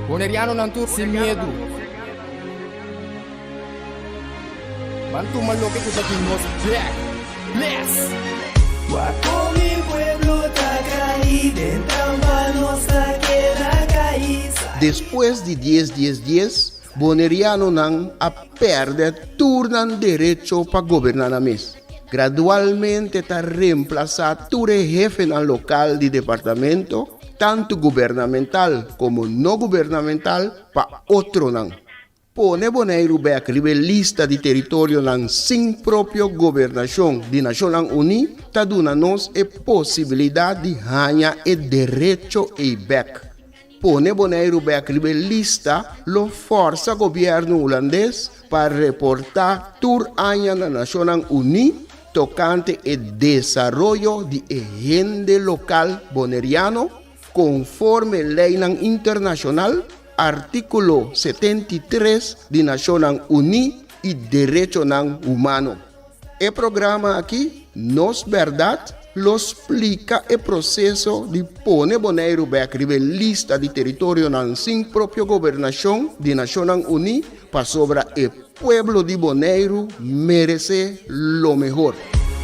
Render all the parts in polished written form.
Bonaireano não tur sem medo. Bantu maloque que daqui nos back. Bless. Guapo mi pueblo está caído, en trampa nossa queda caída. Depois de 10, Bonaireano não a perde turnan direito para governar a mês. Gradualmente está reemplazado todo jefe no local de departamento, tanto gubernamental como não gubernamental, para outro não. Pone Bonaire back lista de território não sem própria governação de Nações Unidas, está dando-nos a possibilidade de ganhar o direito e back. Pone Bonaire back lista lo força governo holandês para reportar tur año na Nações Unidas tocante o desenvolvimento de agenda local bonaireano conforme lei internacional, artículo 73 de Nações Unidas e direito humano. O programa aqui, Voz di Bonaire, lo explica o processo de pôr Bonaire back lista de território sem própria governação de Nações Unidas para sobre o pueblo de Bonaire merece lo mejor.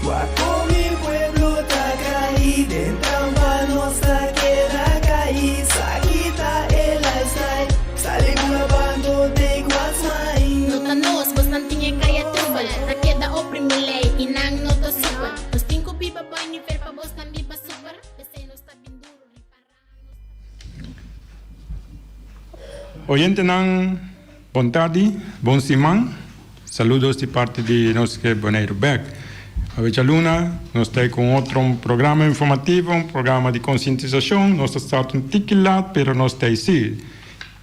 Guapo mi pueblo está caído, en trampa nossa queda caída. Quita el lifestyle, sale grabando de guasmai. Nota nos, bastante kaya trubal. Na queda oprimile, inang noto super. Nos tinko pipa pa ni fer pa bos tambi pa super. Dese nos ta binduro ni para. Oyente ng bom tarde, bom simang. Saludos de parte de NKBB Bonaire Back. A Luna, nós estamos com outro programa informativo, programa de conscientização. Nós estamos um tique lá, mas nós estamos sim.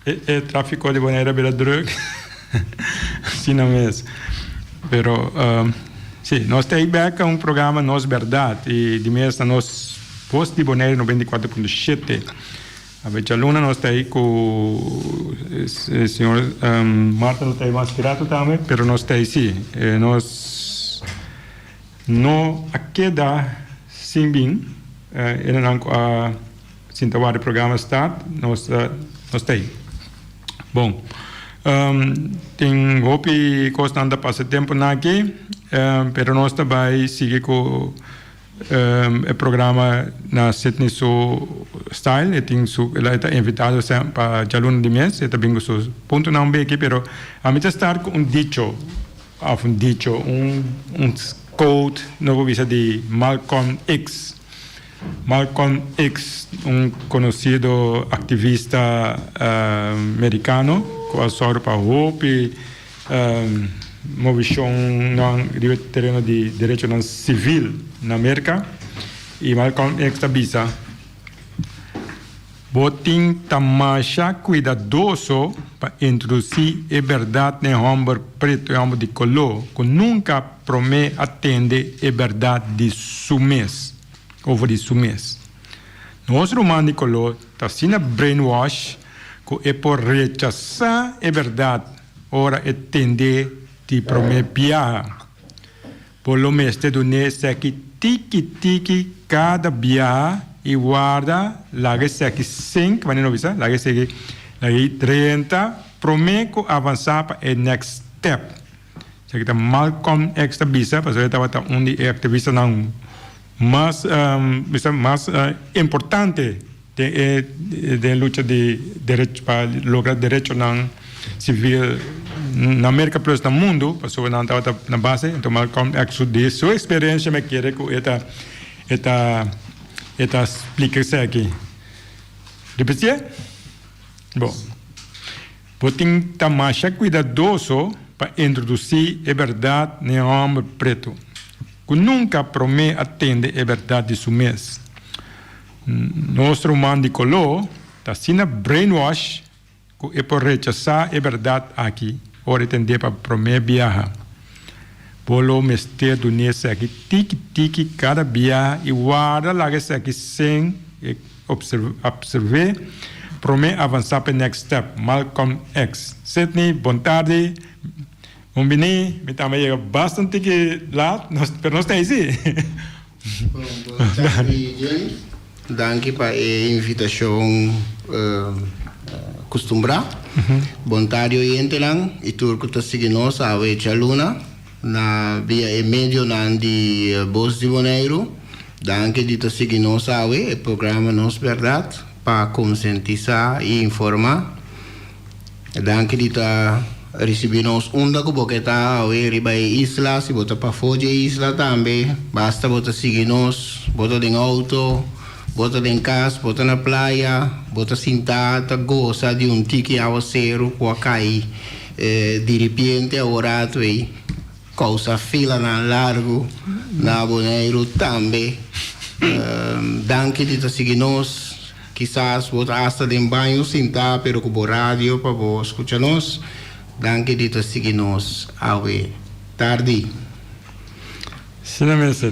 O tráfico de Bonaire pela droga, sim não é mesmo. Mas, sim, nós estamos back a programa Voz di Bonaire e de mês nós Voz di Bonaire 94.7. A Luna, nós estamos com o senhor Marta, não está mais pirata também, mas nós estamos sim. Nós no a queda sim bem não sinta o programa start nós tem bom tem hope constante passa tempo na aqui pero nós também sigue com o programa na Sydney so style e tem su ela está invitado para jalun de mês e também com su ponto não bem aqui pero a mim estar com dicho quote no visa de Malcolm X. Malcolm X, conocido activista americano, que sorte para hope, movição no terreno de direito civil na América. E Malcolm X avisa, botin tamasha cuidadoso para introduzir a verdade no homem preto e homem de color, que nunca promete atender a verdade de sumês, ou de sumês. Nosso humano de color está sendo brainwash, que é por rechaçar a verdade, ora atender de promete piar. Por lo menos, te donese que tiki cada biar e guarda la que se aqui 5, mas não visa, la que se aqui 30, prometo avançar para o next step. Se aqui está Malcolm X visa, porque ele estava de ativista não mais importante de luta de direito para lograr direito não civil na América plus no mundo, porque não estava na base, então Malcolm X de sua experiência me quer que eta explica isso aqui. Repetir? Bom. Botem tamasha cuidadoso para introduzir a verdade no homem preto, que nunca promete atender a verdade de sumês. Nosso humano de color está sendo brainwash, que é por rechaçar a verdade aqui, ou atender para prometer viajar. Polo mestre do nesse aqui, tique cada dia e guarda lá que aqui sem observar, promete avançar para o next step. Malcolm X. Sydney, boa tarde. Bom venir, me também bastante que lá, mas nós temos aí. Boa tarde, James. Danke para a invitação acostumbrar. Voluntário ente lang, e turco tá seguindo a Wecha Luna, na via e medio nan de Voz di Bonaire, danke de tá seguindo a o programa Nos Bèrdat, para conscientizar e informar. Danke de tá recebendo onda que porque tá o riba isla, se bota para fora isla também, basta bota seguir nos, bota em auto, bota em casa, bota na praia, bota sentada, goza de tiki aguaceiro, com a cair, de repente a orato aí, causa fila na largo, na Bonaire também. Danke de tá seguir nos, quizás bota hasta em banho, sentar, pero com o rádio para vos escuchar nos. Danke de tá seguir nos, awe, tarde. Sinceramente,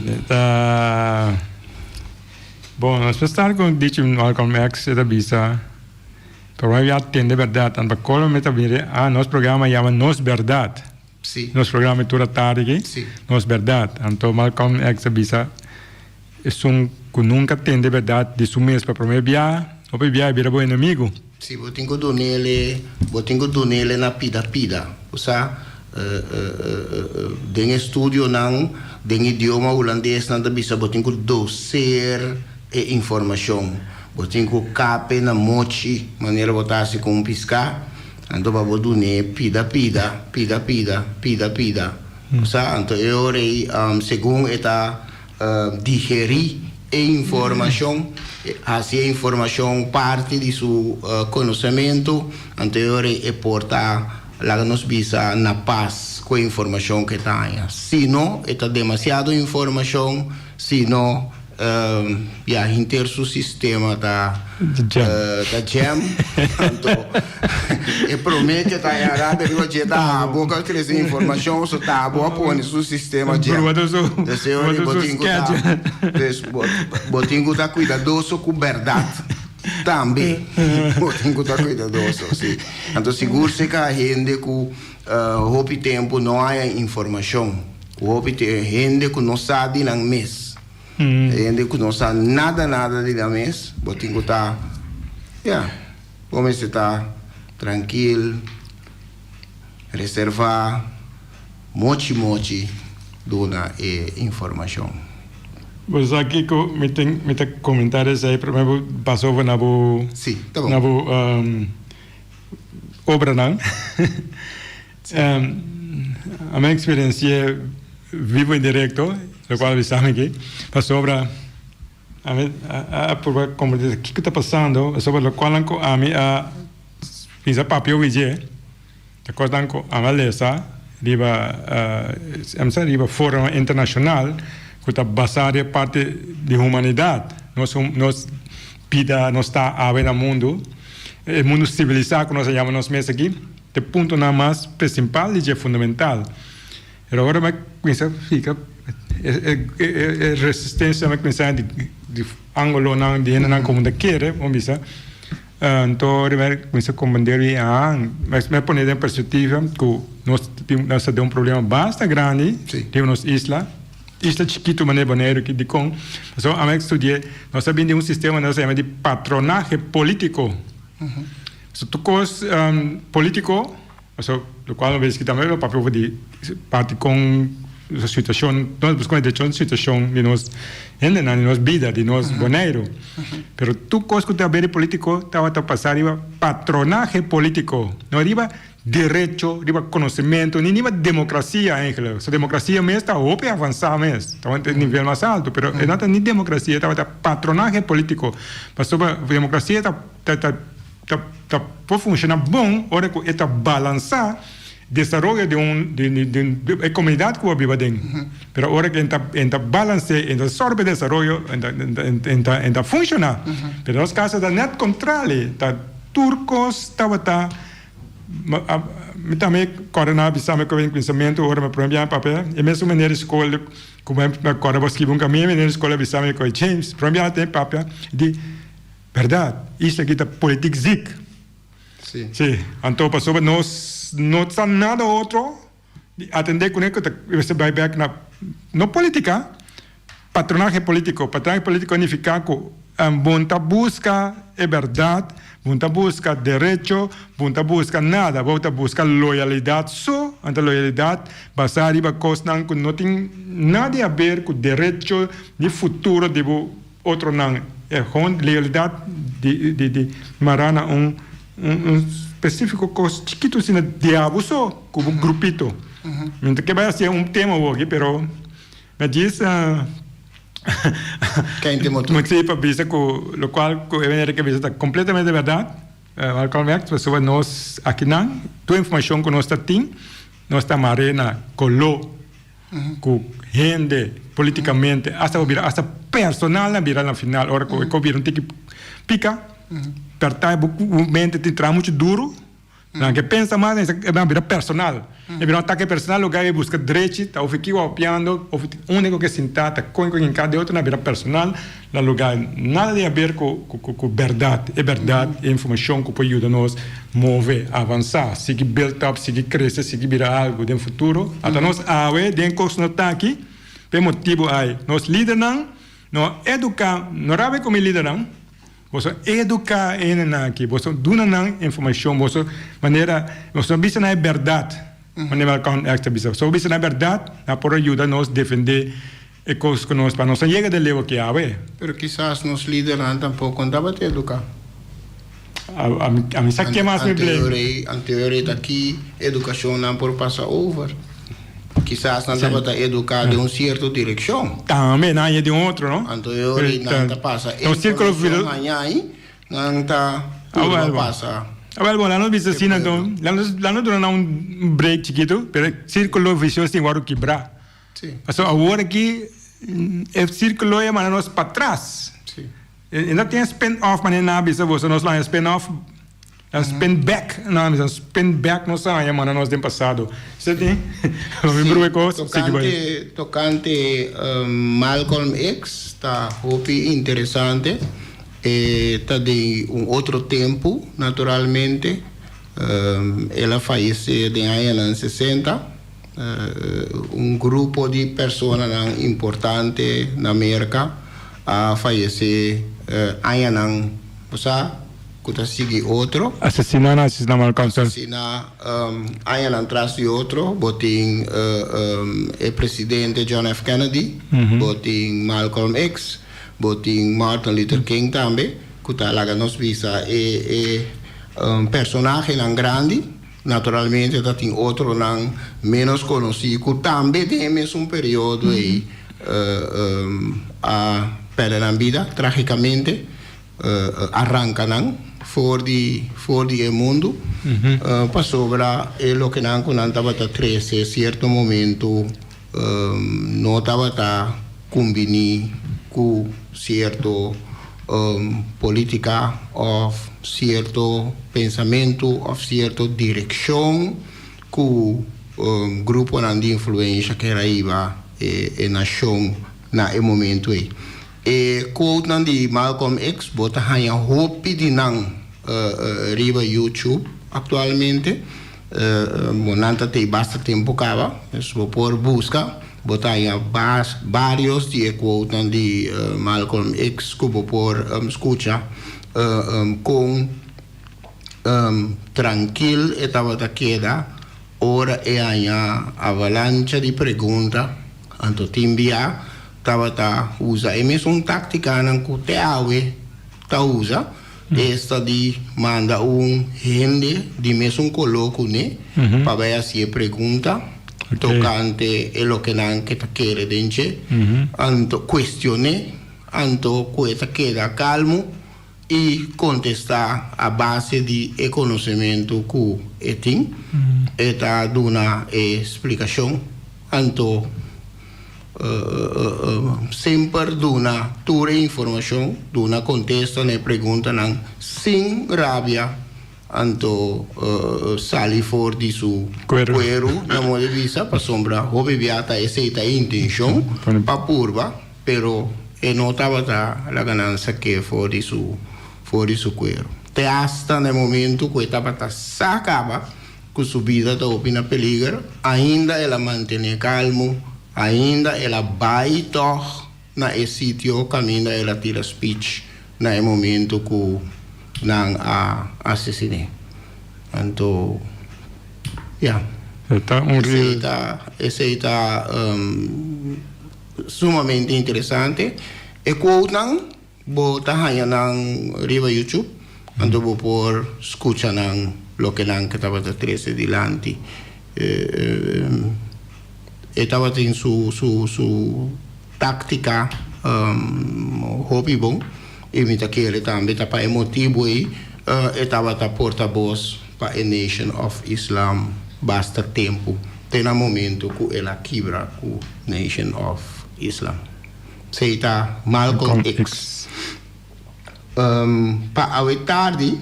bom, nós precisamos com dicho Malcolm X da bisa, para eu atender verdade, tanto para qual meta vir nosso programa chama Nos Bèrdat. Sim. Nosso programa é toda tarde aqui. Sim. Nos Bèrdat. Então Malcolm X da bisa é que nunca atende verdade de seu mês para primeiro viagem, ou para viagem vira bom inimigo. Sim, eu tenho donele na pida. Ou seja, tem estúdio não, tem idioma holandês não da bisa, eu tenho doser e informação. Eu tenho cape na mochi, maneira botar se com piscar. Então eu donei pida. Ou seja, então eu segundo eta digerir e informação, assim a informação parte de seu conhecimento, anterior e portar lá nos bisa na paz com a informação que tenha. Se não, é demasiado informação, se não, inteiro seu sistema tá jam, então, e promete que tá errado, ele vai dar a boca crescer informação, só tá boa põe seu sistema jam. Botinho tá cuidadoso com bèrdat também. Botinho tá cuidadoso, sim. Então seguro-se que a gente com houve tempo não há informação, houve gente que não sabe não mês. Gente que não sabe nada de la mês, botinho tá, como você tá tranquilo, reservar, mochi, dona informação. Mas aqui me tem comentários aí, por exemplo, passou na boa, sim, tá bom. na boa obra não. A minha experiência vivo em direto, do qual avisamos aqui, passou obra como diz, o que está passando, sobre o qual a minha fiz a papel vigia, a coisa a malesa, riba fórum internacional, que está basada parte de humanidade, nós pida, nós está a ver no mundo, o mundo civilizado que nós chamamos nós aqui, de ponto nada mais principal e fundamental. E agora me começa fica resistência me começa de ângulo não de não como de querer, vamos dizer. Então me começa a compreender mas me pone em perspectiva que nós temos problema bastante grande, temos isla chiquito mané Bonaire que de com, então a minha estudei, nós sabemos de um sistema nós chamamos de patronagem político. So tu cos político, do qual eu vejo que também o papel de parte com a situação, nós buscamos a situação de nós, de nossa vida, de nós Bonaire. Pero tu cos que tem político, estava a passar riba patronagem político, não riba direito, riba conhecimento, nem riba democracia, Angela. So democracia mesmo está open avançar mesmo, está em nível mais alto, pero não está nem democracia, estava patronagem político. Mas sobre a democracia está por funcionar bom, hora que está balançar desenvolvimento de comunidade que eu vivo dentro. Mas hora que está balancear, está sorbe desenvolvimento, está funcionar. Mas nos casos está net contrário, está turcos, está também corona bisame com o pensamento hora me problema papel e mesmo maneira escola como na corona vou escrever caminho maneira escola bisame com James problema tem papel de verdade, isso aqui é política zic. Sim. Então, passou, nós não temos nada outro de atender com ele que você vai ver na política, patronagem político significa que bunta busca berdad, bunta busca derecho, bunta busca nada, bunta busca loyalidad. So, ante loyalidad, basada em cosas que não tem nada a ver com o direito de futuro de outro não. É com loyalidade de marana específico coisa chiquito assim, diabo só, como grupito. Então, que vai ser tema hoje, pero me diz... Quem tem motor? Muito para vista que o qual que está completamente verdade. Malcolm X, pessoas nós aqui não, toda a informação que nós temos, nós estamos arena colo, com gente politicamente, hasta personal na virar na final, ora que o viram tem que pica, pertai mente tem tra muito duro. Não que pensa mais é uma vida personal. É um ataque personal, o cara busca direito, tá fica opiando, o único que sentar, tá com em cada outro na vida personal, no lugar nada a ver com verdade. É verdade, é informação que pode ajudar nós mover, avançar, seguir build up, seguir crescer, seguir virar algo no futuro. Até nós den coisa não tá aqui, por motivo aí, nós líder não educar, não rabe como líder não. Você educar aqui, você dá informação, você maneira, você bisa na verdade, maneira com esta bisa, você bisa na verdade, na por ajuda nos defender e coisas que nós para nós chega de levo que há, Pero quizás nos líderes tampouco andava a educar. A mim sabe que mais me blame. Anterior daqui, educação não por passar over. Quizás não estava a educar de uma certa direção. Também, não é de outro, não? Anterior não está passa. Então, círculo virou. Não está passa. Well, lá não bisa assim, então, lá não dura um break chiquito, pero círculo vicioso tem que quebrar. Sim. Então, agora aqui, o círculo é para nós para trás. Sim. Ainda tem spin-off, mas não bisa, você nós lá spin-off. Spin-back, não, spin-back não sai, mano, nós tem passado. Você tem? Tocante Malcolm X, está interessante. Está de outro tempo, naturalmente. Ela faleceu em anos 60. Grupo de pessoas importantes na América a falecer em anos, que sigue outro. Assassinar Malcolm X. Assassinar anos atrás de outro. Botem o presidente John F. Kennedy, botem Malcolm X, botem Martin Luther King também, que está lá nos visa personagem grande. Naturalmente, tem outro menos conhecido, que também tem um período aí a perder a vida, tragicamente, arranca fora do mundo, para sobrar o que não estava a trazer, certo momento, não estava a combinar com certo política ou certo pensamento ou certa direção que o grupo de influência que era a nação no momento aí. E quote de Malcolm X bota hanya hopi di riba YouTube atualmente monanta te basta tempo cava so por busca bota hanya vários de quote de Malcolm X como por escucha com tranquilo estava da queda ora e hanya avalanche de pergunta anto timbia estava usa e mesmo tática que te awe ta usa esta de manda gente de mesmo coloco né para ver se pergunta tocante o que não que quer dente anto questione anto coisa queda calmo e contestar a base de conhecimento que tem eta duna explicação anto sempre duna tura informação duna contesta ne pergunta não sem rabia anto sali for di su cuero na modo de vista para sombra obeviata essa intenção para purva pero não estava a ganância que for di su cuero te hasta no momento que estava sacaba que sua vida está opina peligro ainda ela mantém calmo ainda ela vai na sítio caminho ela tira speech na momento que nang assassiné. Então, esse está sumamente interessante. E quando nang bota hanya nang riba YouTube, ando bo por escucha nang lo que nang kataba ta 13 dilante. Estava em su tática hobby bom e me taquele também tá para emotivo e estava tá porta-voz para a Nation of Islam basta tempo tem um momento que ela quebra com Nation of Islam sei tá Malcolm X para a tarde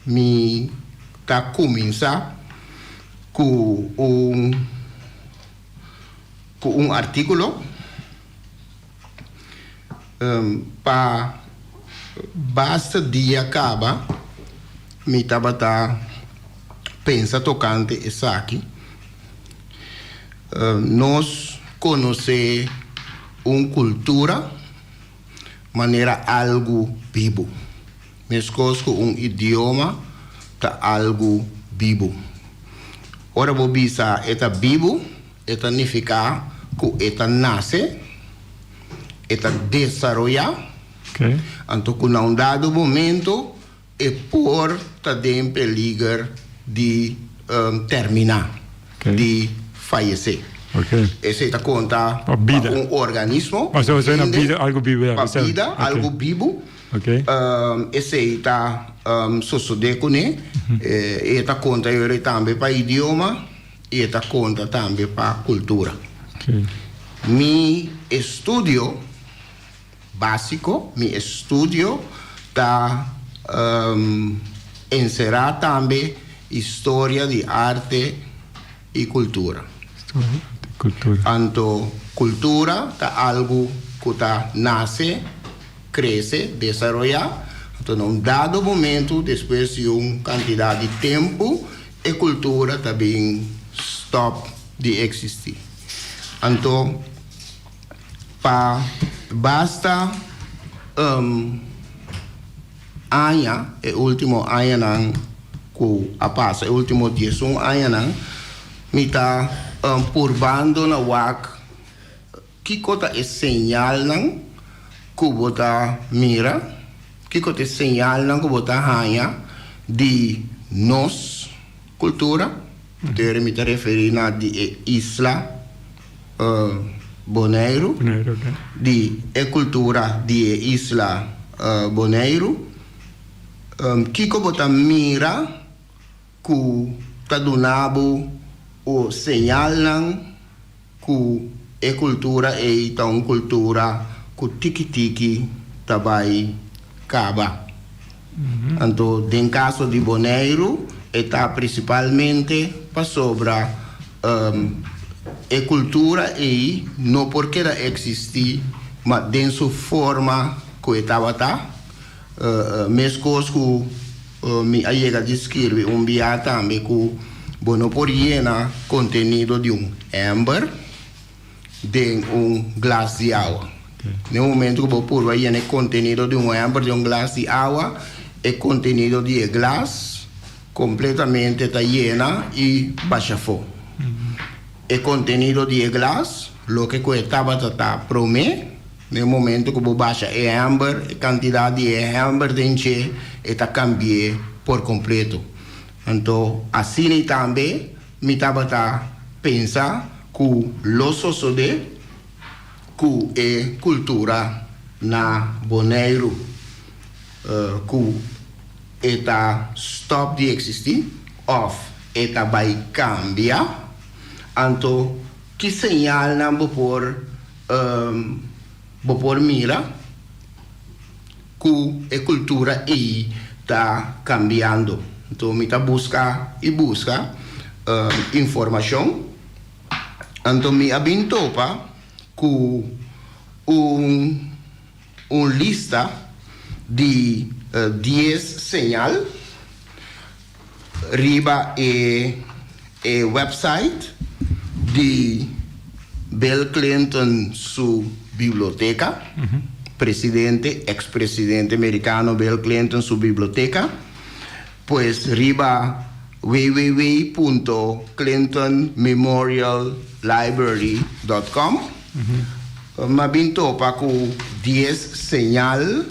me tá começar com um artículo para basta dia acaba me estava pensa tocante isso aqui nós conhecer uma cultura maneira algo vivo mesmo com idioma tá algo vivo ora vou bisa eta vivo eta significa que eta nasce eta desarrolla então que num dado momento é por em peligro de terminar de falecer esse está conta organismo mas você na vida algo vivo algo vivo esse está sucede com ele está conta ele também para idioma e está conta também para cultura mi estudio básico mi estudio está encerrar também história de arte e cultura. Então, cultura está algo que nasce, cresce, desenvolve. Então, num dado momento, depois de uma quantidade de tempo, a cultura também stop de existir. Então, basta ano, o último ano que passa, o último 10 anos, me está purbando na WAC que cota é sinal não que bota mira, que cota é sinal não que bota hanha de nós cultura, ter me referir na de Isla Bonaire, de cultura de Isla Bonaire. Kiko bota mira ku tadunabo o señal lang ku e cultura e tão cultura ku tiki tabay kaba. Então, em caso de Bonaire, está principalmente para sobra e cultura e não porque ela existir, mas de sua forma que estava mesmo que me chega a descrever dia também que não poderia conteúdo de amber de glass de água. No momento que por aí conteúdo de amber de glass de água, é conteúdo de glass completamente está llena e baixa fogo. É conteúdo de glass, lo que estava promete. No momento que baixa é amber, a quantidade de amber dentro está cambiando por completo. Então, assim também, me estava pensar que o sucede que é cultura na Bonaire, que está stop de existir, ou está vai cambiar. Então, que sinal não por mira que a cultura está cambiando. Então, me busca informação. Então, me abintopa que lista de 10 sinal riba website de Bill Clinton su biblioteca presidente, ex-presidente americano Bill Clinton, su biblioteca, pues riba www.clintonmemoriallibrary.com. Mabinto pa ku 10 señal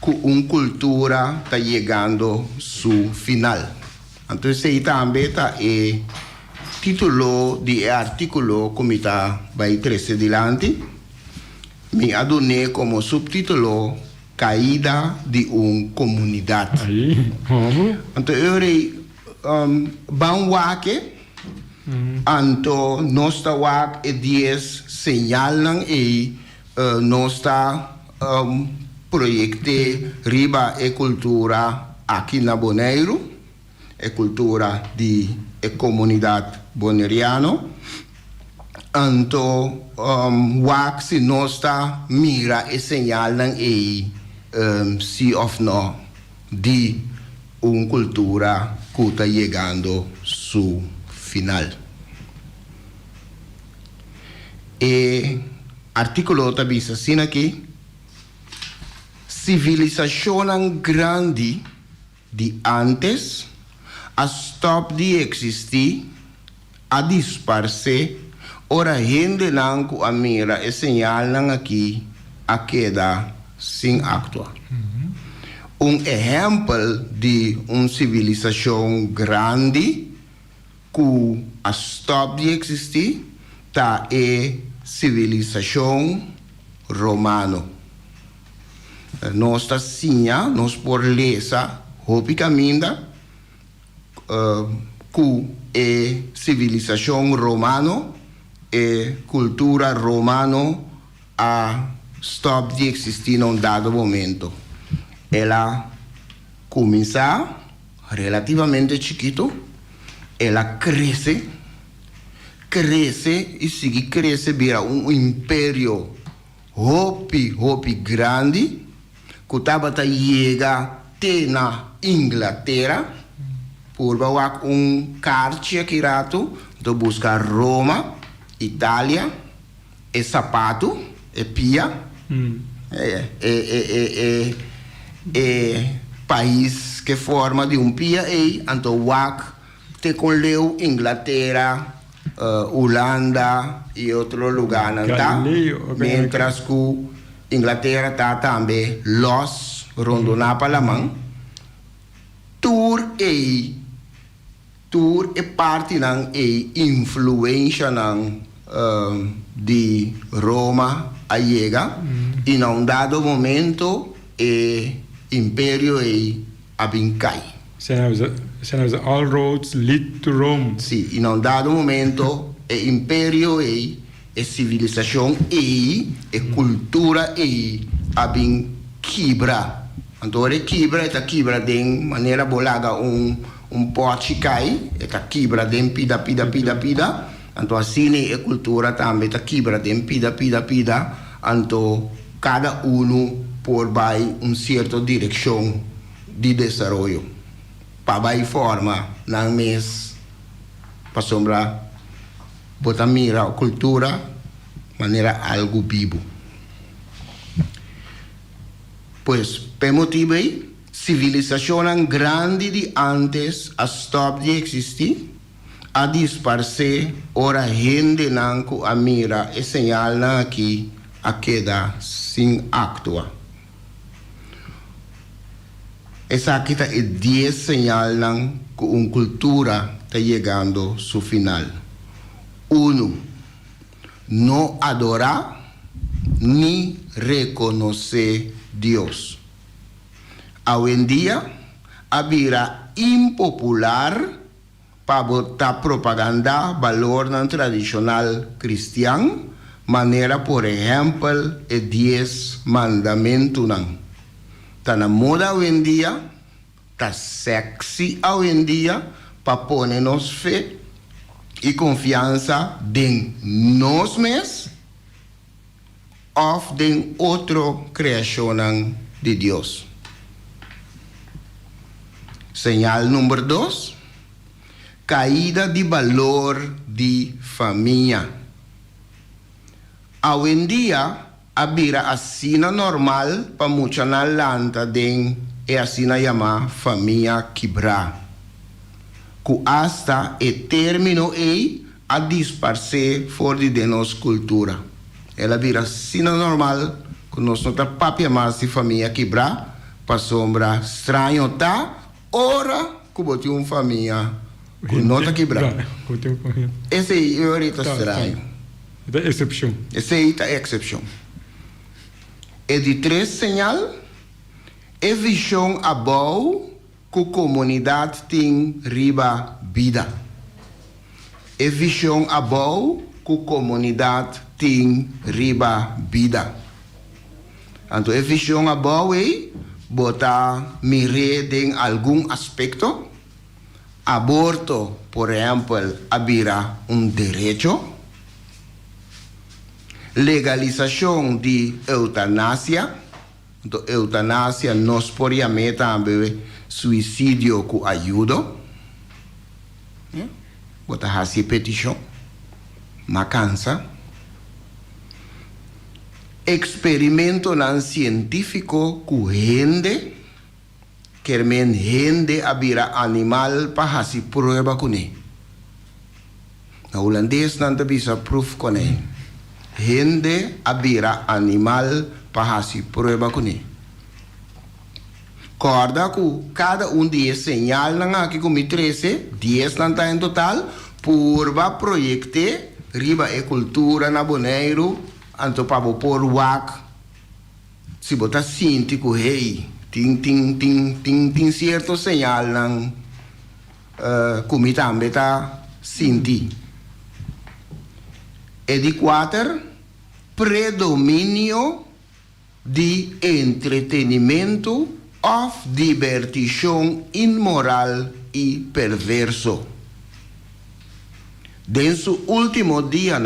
que una cultura está llegando a su final. Entonces, ahí también está el título de artículo que está by 13 delante. Me adoné como subtítulo Caída de una comunidad. Aí, vamos. Entonces, van wake, anto nosta wak 10 señalan y nosta proyecte riba e cultura aqui na Bonaire, e cultura de comunidade boneriano. Anto wak si nosta mira e señalan e si of no de una cultura que está llegando a su final. E artículo también dice aquí, civilización grande de antes a stop de existir, a disparse, ora gente nanco a mira e señalan aquí a queda sin actuar. Un ejemplo de una civilización grande que a stop de existir ta e civilización romano. Nossa sinha, nos por lesa, hopi caminda, que é civilização romano, é cultura romano a stop de existir num dado momento. Ela começa relativamente chiquito, ela cresce e sigue cresce vira um império hopi grande que estava a chegar até na Inglaterra por baixo carte aqui rato de buscar Roma, Itália, e sapato, e pia, país que forma de pia e então te colheu Inglaterra, Holanda e outro lugar, não tá? Mientras que Inglaterra está também los rondona palamang tour e parte ng e influência ng de Roma a llega e num dado momento e império e abincai. Senão all roads lead to Rome. Sim, e num dado momento e império e civilização e cultura e abin quebra. Então quebra de maneira bolaga pote cai, quebra de pida. Então assim é cultura também quebra de pida. Então cada por vai certa direção de desenvolvimento. Para vai forma na mês para sombra botar mira a cultura maneira algo vivo. Pois, por motivo aí, civilização grande de antes a stop de existir, a disparse, ora gente nanco a mira e señal aqui a queda sem actua. Essa aqui é 10 señal que uma cultura está chegando ao final. 1. No adorar ni reconocer Dios. Hoy en día, había impopular para botar propaganda valor tradicional cristiano, manera, por ejemplo, el 10 mandamientos. Está na moda hoy en día, está sexy hoy en día, para ponernos fe e confiança em nós mesmos ou em outra criação de Deus. Señal número 2, caída de valor de família. Hoje em dia, abira asina normal para mucha na lanta den e asina llama família quebrar. Que hasta e termino a disparcer fora de nossa cultura. Ela vira asina normal, que nós não tá papia mais de família quebrar, para sombra estranho tá, ora que bote uma família que não tá quebrar. Esse aí é ahorita estranho. É exceção. Esse aí é exceção. E de três sinal, é visão a boa que a comunidade tem riba vida. É visão a boa que a comunidade tem riba vida. Então, é visão a boa é botar mirar em algum aspecto. Aborto, por exemplo, abrirá direito. Legalização de eutanásia. Então, eutanásia nós podemos também suicídio com ajuda. Botar assim petição. Macança. Experimento não científico com gente. Quermen gente abira animal para fazer prova com ele. Na holandês não tem bisa proof com ele. Gente abira animal para fazer prova com ele. Corda que cada dia señal na aqui como 13, 10 não está em total, purba proyecte riba e cultura na Bonaire, anto para por wak, se botar síntico, hey, tem certo señal nang como também está sinti. E de 4, predomínio de entretenimento of divertição imoral e perverso. Desde o último dia,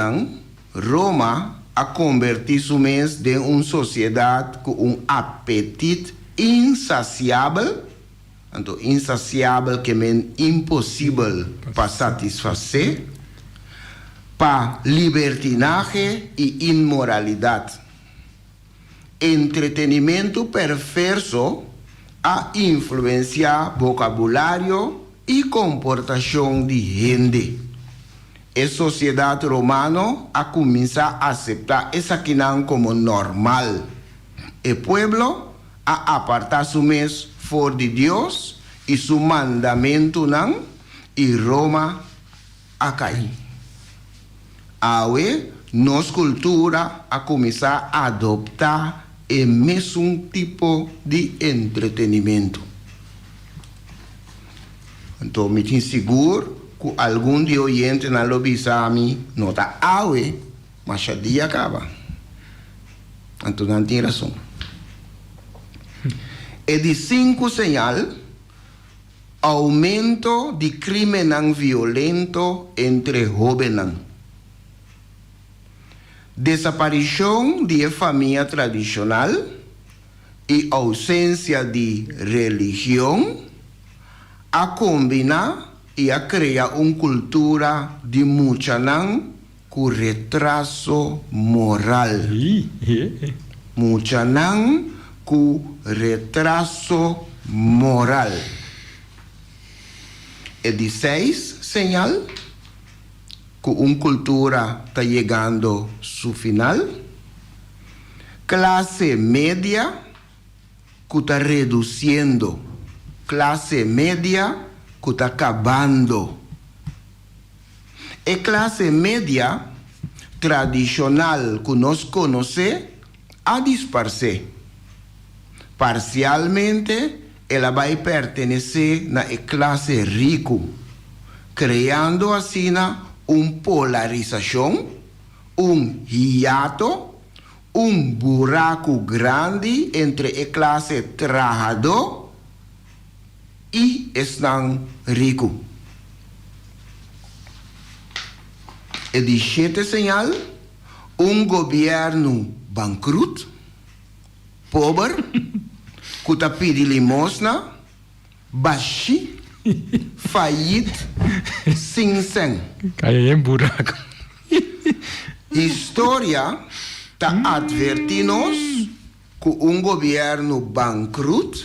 Roma a convertir-se em uma sociedade com apetite insaciável, então insaciável que é impossível para satisfazer, para libertinagem e imoralidade. Entretenimento perverso a influenciar vocabulário e comportação de gente. A sociedade romana a começar a aceitar essa quinã como normal. O povo a apartar-se mesmo fora de Deus e seu mandamento não, e Roma a cair. Aue, nossa cultura a começar a adoptar o mesmo tipo de entretenimento. Então, me tenho seguro que algum dia oyente na lobisami nota aue, mas o dia acaba. Então, não tem razão. E de 5 sinal, aumento de crime não violento entre jovens. Desaparição de família tradicional e ausência de religião a combinar e a criar uma cultura de muchanang com retraso moral. Muchanang com retraso moral. E de 6, señal, que uma cultura está chegando ao seu final. Classe média que está reduzindo. Classe média que está acabando. E classe média tradicional que nós conhecemos a disparar. Parcialmente, ela vai pertencer na classe rica, criando assim uma polarização, hiato, buraco grande entre a classe trabalhador e estão rico. E de 7 sinal, governo bankrupt, pobre, que está pedindo limosna, baixo, fallido, sem sangue. Cai em buraco. História ta advertinos que un gobierno bankrut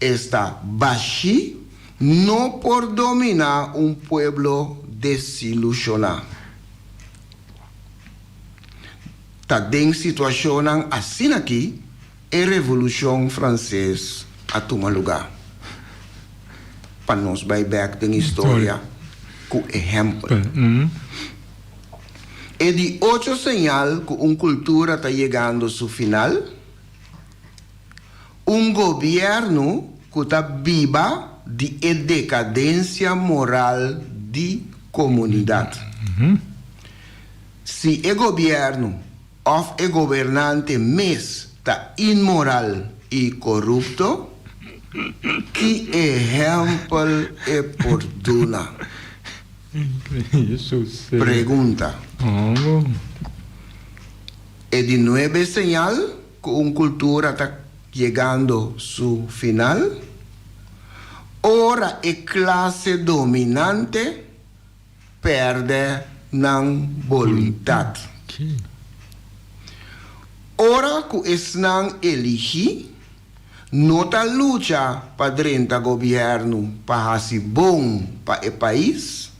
está bashi no por dominar un pueblo desilusionado. Ta den situación así aquí, la Revolución Francesa a tomar lugar. Para nos back de historia, con ejemplo. E de 8 señal que una cultura está llegando a su final, un gobierno que está viva de decadencia moral de comunidad. Si el gobierno o el gobernante está inmoral y corrupto, ¿qué ejemplo es oportuno? Pregunta. Es de 9 señal que una cultura está llegando a su final. Ahora la clase dominante pierde la voluntad. Ahora que están elegidos, no está lucha para dentro del gobierno para hacer bom para el país,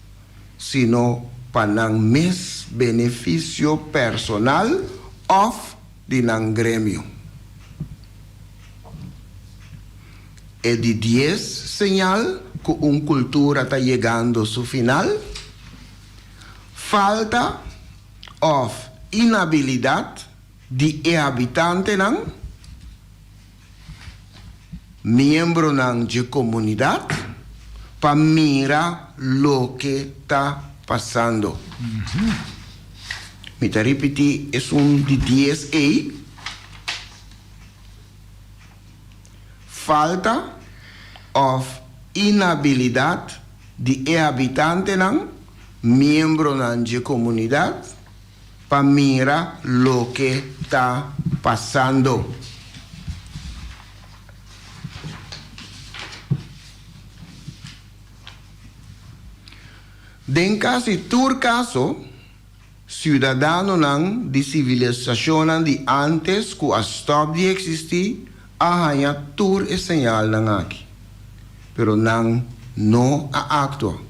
sino para el mes beneficio personal o de un gremio. Es de 10 señal que una cultura está llegando a su final. Falta o inhabilidad de habitante miembro de comunidad para mirar lo que está pasando. Me te repetí, es un de 10 ahí. Falta o inhabilidad de habitante miembro de comunidad para mirar lo que está pasando. En casi todo caso, ciudadanos de civilización de antes que stop de existir, hay tour es señal aquí. Pero no actúa.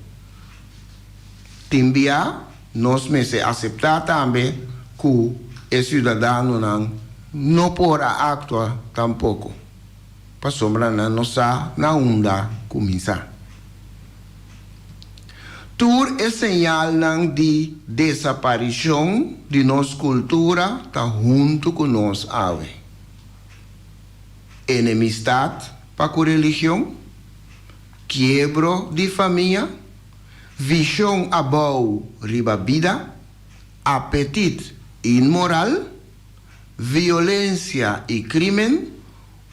Timbia nos me se acepta también que el ciudadano no podrá actuar tampoco. Para sombra no sa na onda comienza. Tour es señal de desaparición de nuestra cultura está junto con nos ave. Enemistad para con religión, quiebro de familia, visión abau riba vida, apetito inmoral, violencia y crimen,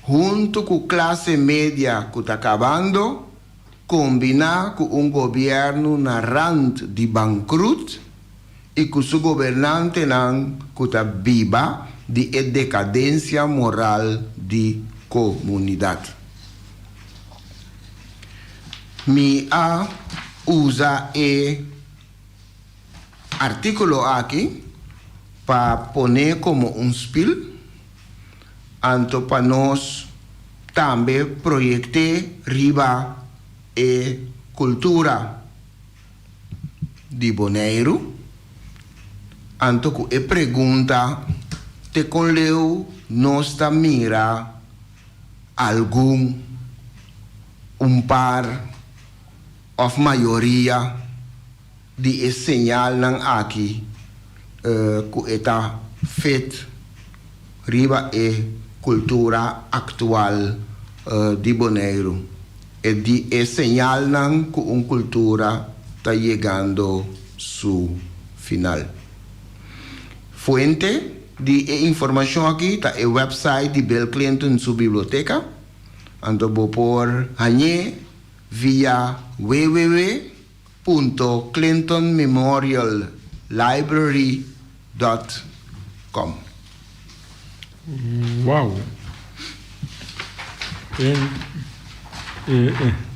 junto con clase media que está acabando, combinar con un gobierno narrante de bankrut y con su gobernante que está viva de decadencia moral de comunidad. Mi usa el artículo aquí para poner como un spill, anto para nos también proyectar riba cultura de Bonaire, anto que pregunta te con leu nos ta mira algún un par of mayoría de señal aquí que está fet riba cultura actual de Bonaire. Es señal que una cultura está llegando a su final. Fuente de información aquí está el website de Bill Clinton en su biblioteca. Ando por añe vía www.clintonmemoriallibrary.com. Wow.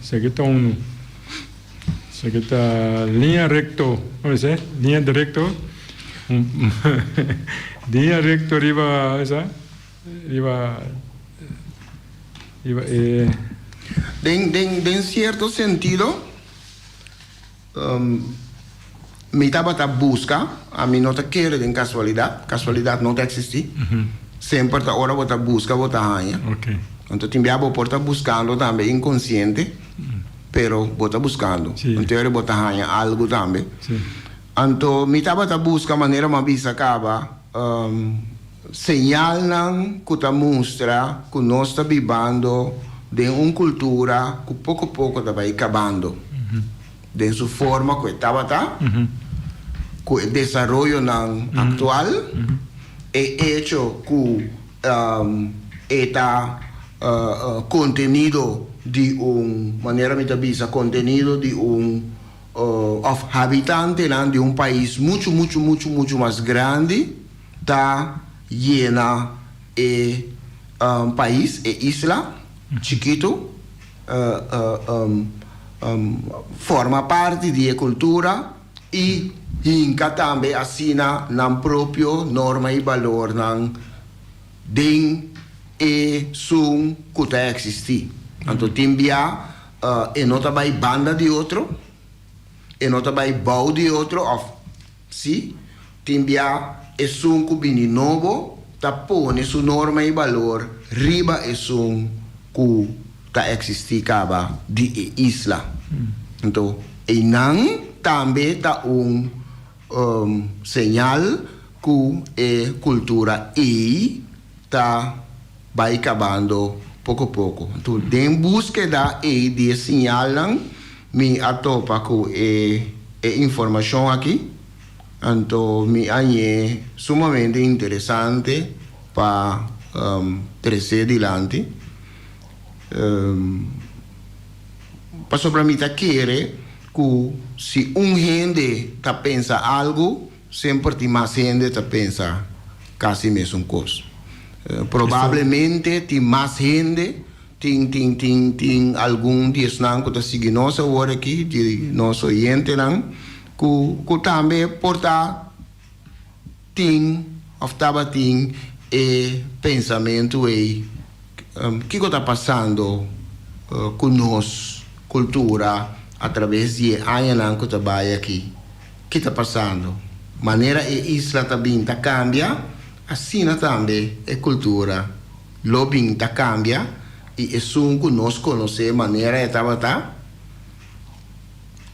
Seguita uno. Seguita línea recto. ¿Cómo dice? Línea directo. Dia rector iba En cierto sentido, mi tabata busca, a mí no te quiere de casualidad no te existe. Siempre ahora vota busca, vota hanya. Okay. Entonces timbiabo porta buscando también inconsciente, pero vota buscando. Sí. Entonces vota hanya algo también. Sí. Entonces mi tabata busca manera más visa acaba señalan que te muestra que no está viviendo de una cultura que poco a poco está acabando. De su forma que estaba, que el desarrollo actual, he hecho que está contenido de un manera metavisa, contenido de un habitante de un país mucho más grande, está llena país isla chiquito, forma parte de la cultura y inca también asina nan propio norma y valor nan den sun que existi. Entonces timbia nota by banda de otro, nota by bau de otro, sí, timbia es un cubini novo, ta pone su norma y valor, riba es un que ta existi caba de isla. Entonces, también está un señal que cultura y está va acabando poco a poco. Entonces, en búsqueda de señalan, me atopa que información aquí. Entonces, me añade sumamente interesante para crecer adelante. Para para mí quiere que si un gente está pensa algo, siempre más gente está pensa casi mismo cosa. Probablemente tem más gente, tem algum diesnan que está seguindo nossa hora aqui, de nosso oyente não, que também porta tem pensamento aí, que está passando conosco, cultura, através de anos que trabalha aqui. O que está passando? Maneira a isla também está cambia, assim também a cultura. Lobbying está cambia e é só que nós conhecemos maneira de trabalhar,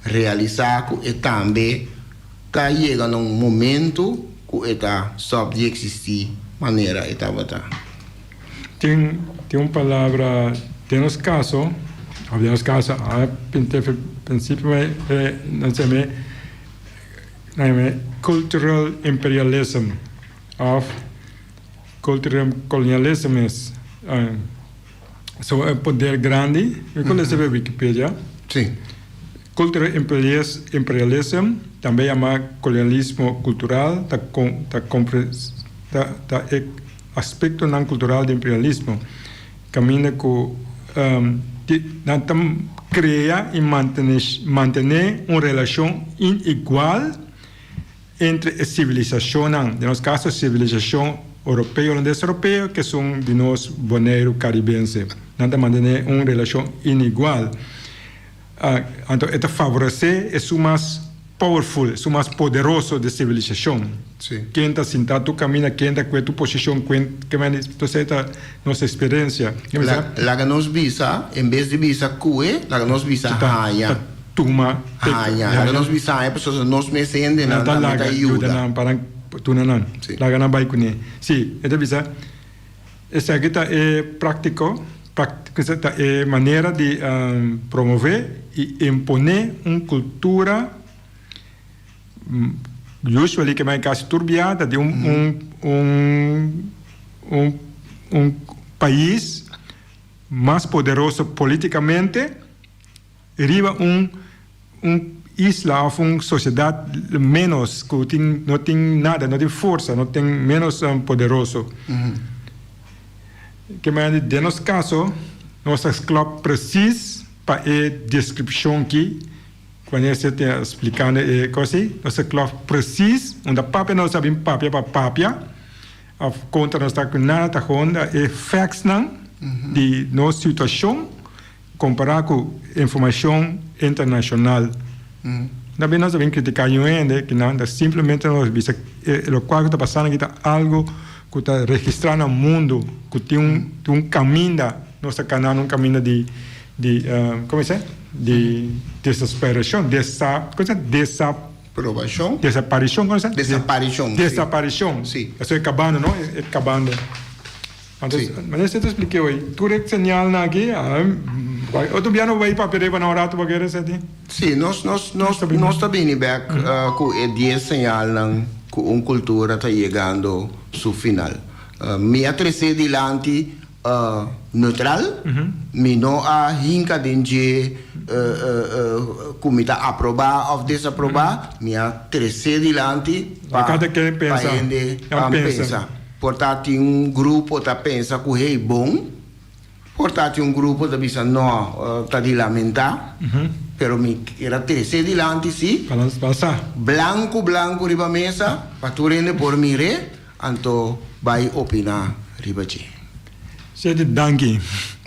realizar que também está chegando um momento que está só de existir maneira de trabalhar. Tem uma palavra, tem os casos, alguns casos, a princípio, não sei, cultural imperialism of cultural colonialism is poder grande. Eu conheço a Wikipedia. Sim. Cultural imperialism também chama colonialismo cultural, aspecto não cultural de imperialismo. Caminha com cria e manter uma relação inigual entre a civilização, em nosso caso, a civilização europeia e holandesa europeia, que são de nós bonaire caribense. Nada manter uma relação inigual. Então, isso favorece é o mais powerful, é o mais poderoso da civilização. Quem está sentado, tu caminha, quem está com a tua posição, quem está nossa experiência. Lá nós visa, em vez de visa cue, lá nós visa hanya. Tuma. Lá nós visa hanya, pessoas nós me sendem na ajuda. Para tu não. Lá na vai com ele. Sim, é visa. Essa aqui é prático, é maneira de promover e imponer uma cultura usually que é quase turbiada de um país mais poderoso politicamente arriba isla ou uma sociedade menos que não tem nada, não tem força, não tem menos poderoso. Que mais de nosso caso nós escolhemos preciso para a descrição aqui wanneer ze te explicando così, nós geloof precies, omdat papia nós sabemos papia para papia, of contra nós está com nada, gewoon facts não, de nossa situação, comparar com informação internacional. Também nós sabemos criticar que não, simplesmente nós vemos o qual está passando aqui está algo que está registrado no mundo, que tem um caminho, nosso canal um caminho de como é de desesperação, Aprovação? desaparição, como é? Desaparição. Desaparição. Sim. Isso é acabando, não? É acabando. Sim. Mas eu te expliquei hoje. Tu é señal aqui, outro dia não vai para perder para naurato para querer ser assim. Sim, nós também back com a 10 señal que uma cultura está chegando ao final. Minha terceira dilante neutral, me não há hinca de como está aprovar ou desaprovar, minha terceira dilante para pensar. Portanto, um grupo está pensando que é bom, portanto, um grupo está pensando não, está de lamentar, pero me era terceira dilante, sim, branco riba mesa, para tu rende por mire, então vai opinar riba ti. Sede danke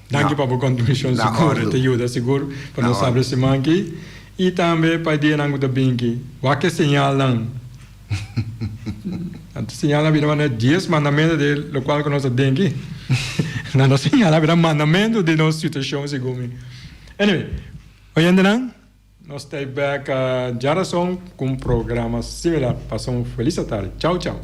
para a contribuição segura, te ajuda seguro para nós saber se manque e também para dia não da binki, o que señal não. Antes señala vira mana 10 mandamentos de lo qual que nós dengue. Não señala vira mandamento de nossa situação seguro. Anyway, hoje ainda nós estamos back a Jarason com um programa similar. Passam uma feliz tarde. Tchau, tchau.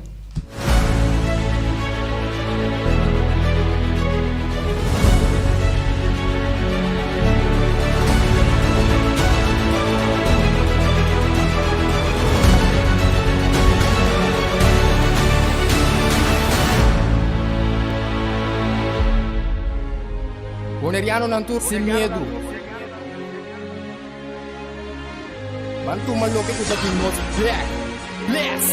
Boneriano ng tour sin miedo. Bantu maloke ko sa Kimos Black. Bless!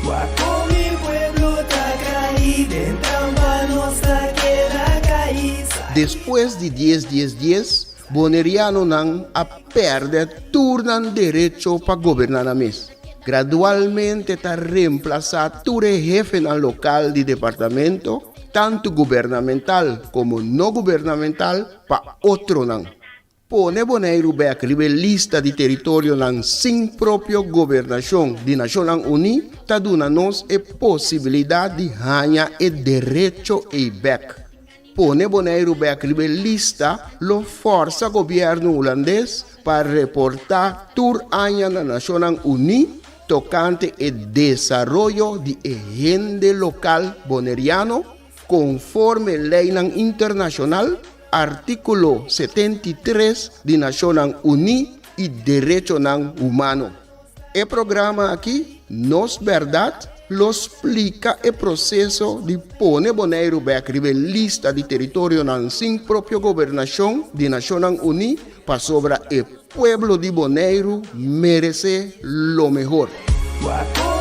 Guapo mi pueblo está caído, en trampa nuestra queda caída. Depois de 10, Boneriano não a perde turnan direito para governar a mês. Gradualmente está reemplazado todo jefe no local de departamento, tanto governamental como não governamental, para outro não. Pone Bonaire back lista de território não sem própria governação de Nações Unidas, está dando-nos a possibilidade de ganhar o direito e back. Pone Bonaire back lista lo força governo holandês para reportar tour año na Nações Unidas tocante o desenvolvimento de agenda local boneriano conforme lei internacional, artículo 73 de Nações Unidas e Direitos Humanos. O programa aqui, Nos Bèrdat, lo explica o processo de pôr Bonaire back lista de território sem própria governação de Nações Unidas para sobre o pueblo de Bonaire merece lo mejor. Guapo